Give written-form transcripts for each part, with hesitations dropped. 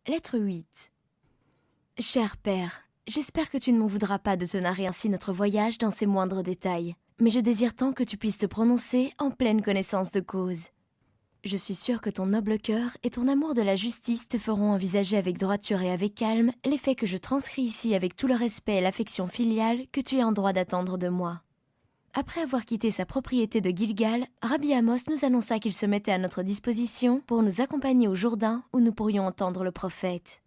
Lettre 8. Cher père, j'espère que tu ne m'en voudras pas de te narrer ainsi notre voyage dans ses moindres détails, mais je désire tant que tu puisses te prononcer en pleine connaissance de cause. Je suis sûre que ton noble cœur et ton amour de la justice te feront envisager avec droiture et avec calme les faits que je transcris ici avec tout le respect et l'affection filiale que tu es en droit d'attendre de moi. Après avoir quitté sa propriété de Gilgal, Rabbi Amos nous annonça qu'il se mettait à notre disposition pour nous accompagner au Jourdain où nous pourrions entendre le prophète.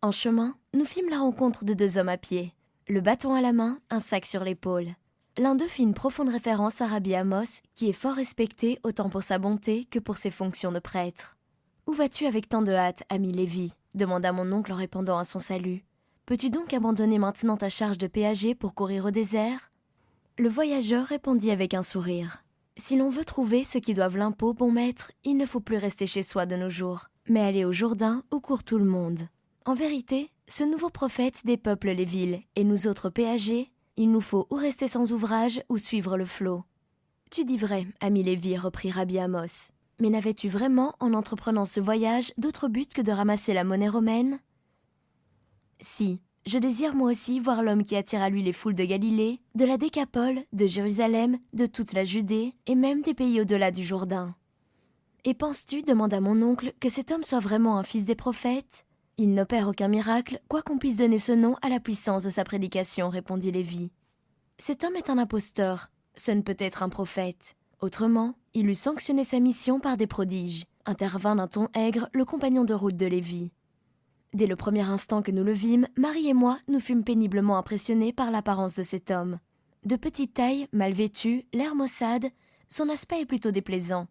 En chemin, nous fîmes la rencontre de deux hommes à pied, le bâton à la main, un sac sur l'épaule. L'un d'eux fit une profonde référence à Rabbi Amos, qui est fort respecté autant pour sa bonté que pour ses fonctions de prêtre. « Où vas-tu avec tant de hâte, ami Lévi ?» demanda mon oncle en répondant à son salut. « Peux-tu donc abandonner maintenant ta charge de péager pour courir au désert ?» Le voyageur répondit avec un sourire. « Si l'on veut trouver ceux qui doivent l'impôt, bon maître, il ne faut plus rester chez soi de nos jours, mais aller au Jourdain où court tout le monde. En vérité, ce nouveau prophète dépeuple les villes, et nous autres péagers, il nous faut ou rester sans ouvrage ou suivre le flot. » « Tu dis vrai, ami Lévi, reprit Rabbi Amos. Mais n'avais-tu vraiment, en entreprenant ce voyage, d'autre but que de ramasser la monnaie romaine ? Si, je désire moi aussi voir l'homme qui attire à lui les foules de Galilée, de la Décapole, de Jérusalem, de toute la Judée, et même des pays au-delà du Jourdain. Et penses-tu, demanda mon oncle, que cet homme soit vraiment un fils des prophètes ? Il n'opère aucun miracle, quoi qu'on puisse donner ce nom à la puissance de sa prédication, répondit Lévi. Cet homme est un imposteur, ce ne peut être un prophète. Autrement, il eût sanctionné sa mission par des prodiges, intervint d'un ton aigre le compagnon de route de Lévi. Dès le premier instant que nous le vîmes, Marie et moi nous fûmes péniblement impressionnés par l'apparence de cet homme. De petite taille, mal vêtu, l'air maussade, son aspect est plutôt déplaisant.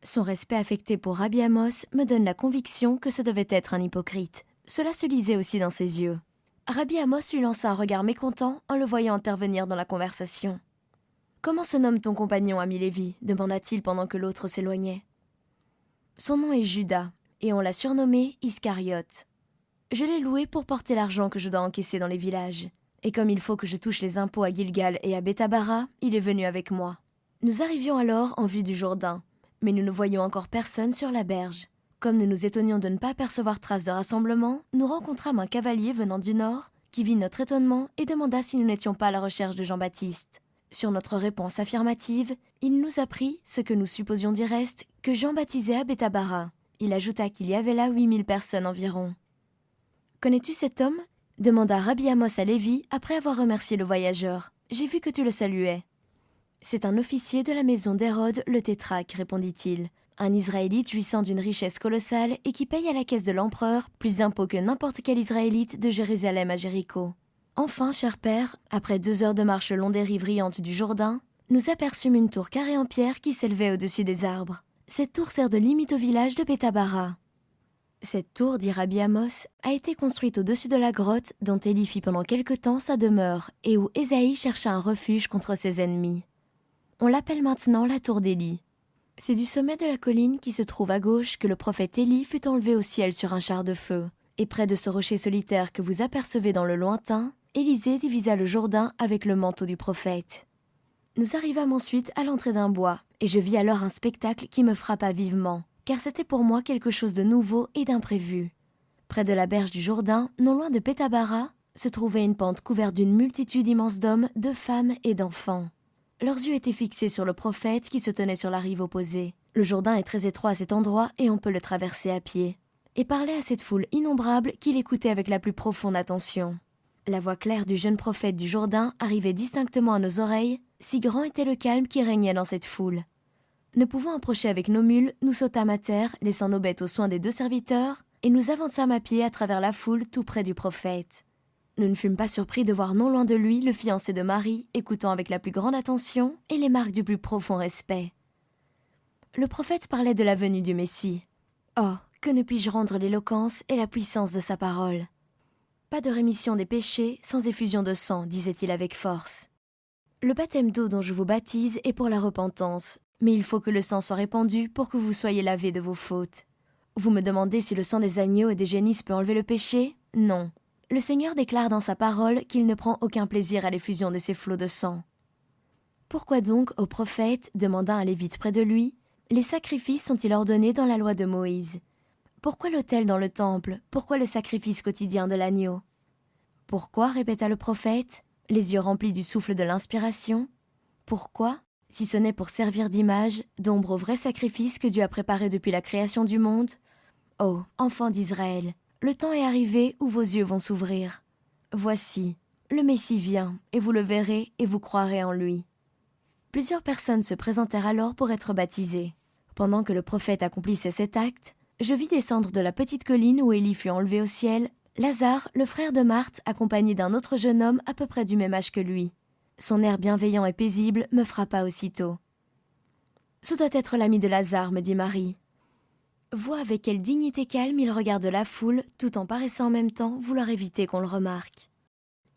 Son respect affecté pour Rabbi Amos me donne la conviction que ce devait être un hypocrite. Cela se lisait aussi dans ses yeux. Rabbi Amos lui lança un regard mécontent en le voyant intervenir dans la conversation. « Comment se nomme ton compagnon, ami Lévi » demanda-t-il pendant que l'autre s'éloignait. « Son nom est Judas, et on l'a surnommé Iscariote. Je l'ai loué pour porter l'argent que je dois encaisser dans les villages. Et comme il faut que je touche les impôts à Gilgal et à Bethabara, il est venu avec moi. Nous arrivions alors en vue du Jourdain, mais nous ne voyions encore personne sur la berge. Comme nous nous étonnions de ne pas apercevoir trace de rassemblement, nous rencontrâmes un cavalier venant du nord, qui vit notre étonnement et demanda si nous n'étions pas à la recherche de Jean-Baptiste. Sur notre réponse affirmative, il nous apprit, ce que nous supposions du reste, que Jean baptisait à Bethabara. Il ajouta qu'il y avait là 8000 personnes environ. « Connais-tu cet homme » demanda Rabbi Amos à Lévi après avoir remercié le voyageur. « J'ai vu que tu le saluais. »« C'est un officier de la maison d'Hérode le tétrarque, répondit-il. Un Israélite jouissant d'une richesse colossale et qui paye à la caisse de l'empereur plus d'impôts que n'importe quel Israélite de Jérusalem à Jéricho. Enfin, cher père, après 2 heures de marche le long des rives riantes du Jourdain, nous aperçûmes une tour carrée en pierre qui s'élevait au-dessus des arbres. Cette tour sert de limite au village de Bethabara. Cette tour, dit Rabbi Amos, a été construite au-dessus de la grotte dont Élie fit pendant quelque temps sa demeure et où Ésaïe chercha un refuge contre ses ennemis. On l'appelle maintenant la tour d'Élie. C'est du sommet de la colline qui se trouve à gauche que le prophète Élie fut enlevé au ciel sur un char de feu. Et près de ce rocher solitaire que vous apercevez dans le lointain, Élisée divisa le Jourdain avec le manteau du prophète. Nous arrivâmes ensuite à l'entrée d'un bois, et je vis alors un spectacle qui me frappa vivement, car c'était pour moi quelque chose de nouveau et d'imprévu. Près de la berge du Jourdain, non loin de Bethabara, se trouvait une pente couverte d'une multitude immense d'hommes, de femmes et d'enfants. Leurs yeux étaient fixés sur le prophète qui se tenait sur la rive opposée. Le Jourdain est très étroit à cet endroit et on peut le traverser à pied. Et parlait à cette foule innombrable qui l'écoutait avec la plus profonde attention. La voix claire du jeune prophète du Jourdain arrivait distinctement à nos oreilles, si grand était le calme qui régnait dans cette foule. Ne pouvant approcher avec nos mules, nous sautâmes à terre, laissant nos bêtes aux soins des 2 serviteurs, et nous avançâmes à pied à travers la foule tout près du prophète. Nous ne fûmes pas surpris de voir non loin de lui le fiancé de Marie, écoutant avec la plus grande attention et les marques du plus profond respect. Le prophète parlait de la venue du Messie. Oh, que ne puis-je rendre l'éloquence et la puissance de sa parole. Pas de rémission des péchés sans effusion de sang, disait-il avec force. Le baptême d'eau dont je vous baptise est pour la repentance, mais il faut que le sang soit répandu pour que vous soyez lavés de vos fautes. Vous me demandez si le sang des agneaux et des génisses peut enlever le péché ? Non. Le Seigneur déclare dans sa parole qu'il ne prend aucun plaisir à l'effusion de ces flots de sang. Pourquoi donc, ô prophète, demanda un lévite près de lui, les sacrifices sont-ils ordonnés dans la loi de Moïse ? Pourquoi l'autel dans le temple? Pourquoi le sacrifice quotidien de l'agneau? Pourquoi, répéta le prophète, les yeux remplis du souffle de l'inspiration. Pourquoi, si ce n'est pour servir d'image, d'ombre au vrai sacrifice que Dieu a préparé depuis la création du monde? Oh, enfants d'Israël, le temps est arrivé où vos yeux vont s'ouvrir. Voici, le Messie vient, et vous le verrez, et vous croirez en lui. Plusieurs personnes se présentèrent alors pour être baptisées. Pendant que le prophète accomplissait cet acte, je vis descendre de la petite colline où Élie fut enlevé au ciel, Lazare, le frère de Marthe, accompagné d'un autre jeune homme à peu près du même âge que lui. Son air bienveillant et paisible me frappa aussitôt. « Ce doit être l'ami de Lazare, me dit Marie. » Vois avec quelle dignité calme il regarde la foule, tout en paraissant en même temps vouloir éviter qu'on le remarque.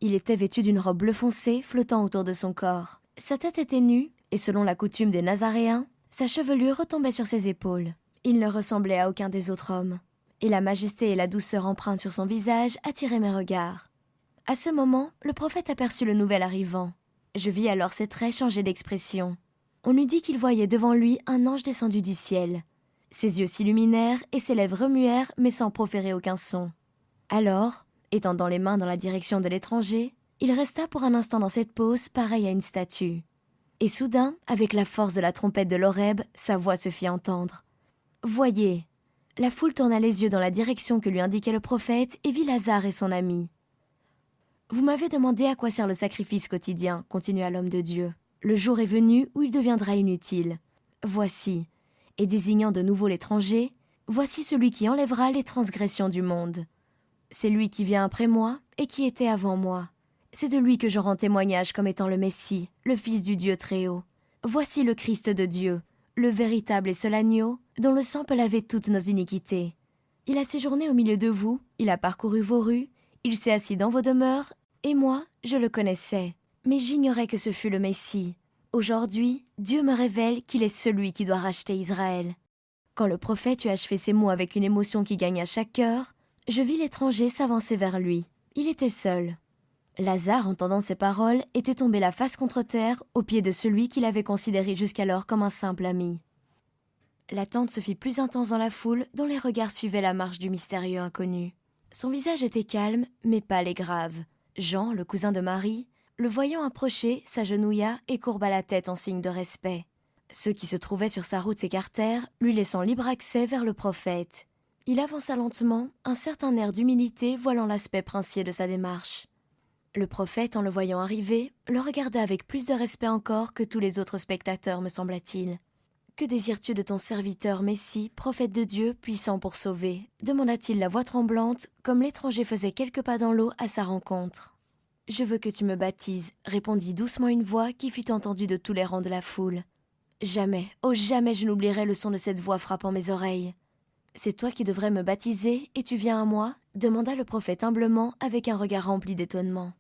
Il était vêtu d'une robe bleu foncé flottant autour de son corps. Sa tête était nue, et selon la coutume des Nazaréens, sa chevelure retombait sur ses épaules. Il ne ressemblait à aucun des autres hommes, et la majesté et la douceur empreintes sur son visage attiraient mes regards. À ce moment, le prophète aperçut le nouvel arrivant. Je vis alors ses traits changer d'expression. On eût dit qu'il voyait devant lui un ange descendu du ciel. Ses yeux s'illuminèrent et ses lèvres remuèrent, mais sans proférer aucun son. Alors, étendant les mains dans la direction de l'étranger, il resta pour un instant dans cette pose pareille à une statue. Et soudain, avec la force de la trompette de l'Horeb, sa voix se fit entendre. « Voyez !» La foule tourna les yeux dans la direction que lui indiquait le prophète et vit Lazare et son ami. « Vous m'avez demandé à quoi sert le sacrifice quotidien, continua l'homme de Dieu. Le jour est venu où il deviendra inutile. Voici, et désignant de nouveau l'étranger, voici celui qui enlèvera les transgressions du monde. C'est lui qui vient après moi et qui était avant moi. C'est de lui que je rends témoignage comme étant le Messie, le Fils du Dieu Très-Haut. Voici le Christ de Dieu, le véritable et seul agneau, dont le sang peut laver toutes nos iniquités. Il a séjourné au milieu de vous, il a parcouru vos rues, il s'est assis dans vos demeures, et moi, je le connaissais, mais j'ignorais que ce fût le Messie. Aujourd'hui, Dieu me révèle qu'il est celui qui doit racheter Israël. » Quand le prophète eut achevé ces mots avec une émotion qui gagna chaque cœur, je vis l'étranger s'avancer vers lui. Il était seul. Lazare, entendant ces paroles, était tombé la face contre terre, aux pieds de celui qu'il avait considéré jusqu'alors comme un simple ami. L'attente se fit plus intense dans la foule, dont les regards suivaient la marche du mystérieux inconnu. Son visage était calme, mais pâle et grave. Jean, le cousin de Marie, le voyant approcher, s'agenouilla et courba la tête en signe de respect. Ceux qui se trouvaient sur sa route s'écartèrent, lui laissant libre accès vers le prophète. Il avança lentement, un certain air d'humilité voilant l'aspect princier de sa démarche. Le prophète, en le voyant arriver, le regarda avec plus de respect encore que tous les autres spectateurs, me sembla-t-il. « Que désires-tu de ton serviteur Messie, prophète de Dieu, puissant pour sauver ?» demanda-t-il la voix tremblante, comme l'étranger faisait quelques pas dans l'eau à sa rencontre. « Je veux que tu me baptises, » répondit doucement une voix qui fut entendue de tous les rangs de la foule. « Jamais, oh jamais je n'oublierai le son de cette voix frappant mes oreilles. »« C'est toi qui devrais me baptiser, et tu viens à moi ?» demanda le prophète humblement avec un regard rempli d'étonnement.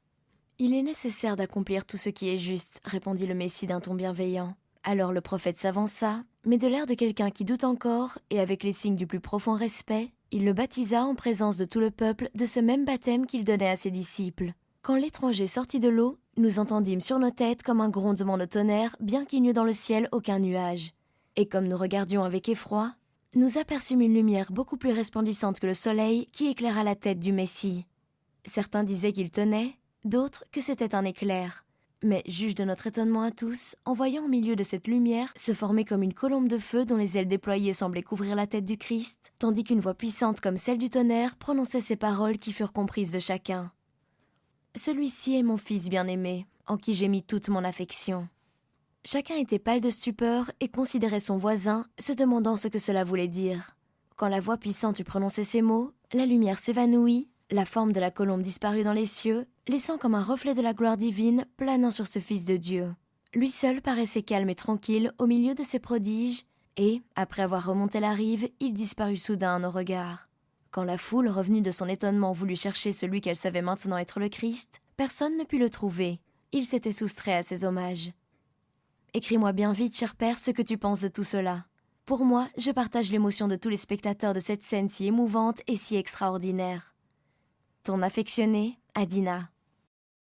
« Il est nécessaire d'accomplir tout ce qui est juste, » répondit le Messie d'un ton bienveillant. Alors le prophète s'avança, mais de l'air de quelqu'un qui doute encore, et avec les signes du plus profond respect, il le baptisa en présence de tout le peuple de ce même baptême qu'il donnait à ses disciples. Quand l'étranger sortit de l'eau, nous entendîmes sur nos têtes comme un grondement de tonnerre, bien qu'il n'y eût dans le ciel aucun nuage. Et comme nous regardions avec effroi, nous aperçûmes une lumière beaucoup plus resplendissante que le soleil qui éclaira la tête du Messie. Certains disaient qu'il tenait, d'autres que c'était un éclair. Mais, juge de notre étonnement à tous, en voyant au milieu de cette lumière se former comme une colombe de feu dont les ailes déployées semblaient couvrir la tête du Christ, tandis qu'une voix puissante comme celle du tonnerre prononçait ces paroles qui furent comprises de chacun. « Celui-ci est mon fils bien-aimé, en qui j'ai mis toute mon affection. » Chacun était pâle de stupeur et considérait son voisin, se demandant ce que cela voulait dire. Quand la voix puissante eut prononcé ces mots, la lumière s'évanouit, la forme de la colombe disparut dans les cieux, laissant comme un reflet de la gloire divine planant sur ce Fils de Dieu. Lui seul paraissait calme et tranquille au milieu de ces prodiges, et, après avoir remonté la rive, il disparut soudain à nos regards. Quand la foule, revenue de son étonnement, voulut chercher celui qu'elle savait maintenant être le Christ, personne ne put le trouver. Il s'était soustrait à ses hommages. « Écris-moi bien vite, cher père, ce que tu penses de tout cela. Pour moi, je partage l'émotion de tous les spectateurs de cette scène si émouvante et si extraordinaire. Ton affectionné, Adina. »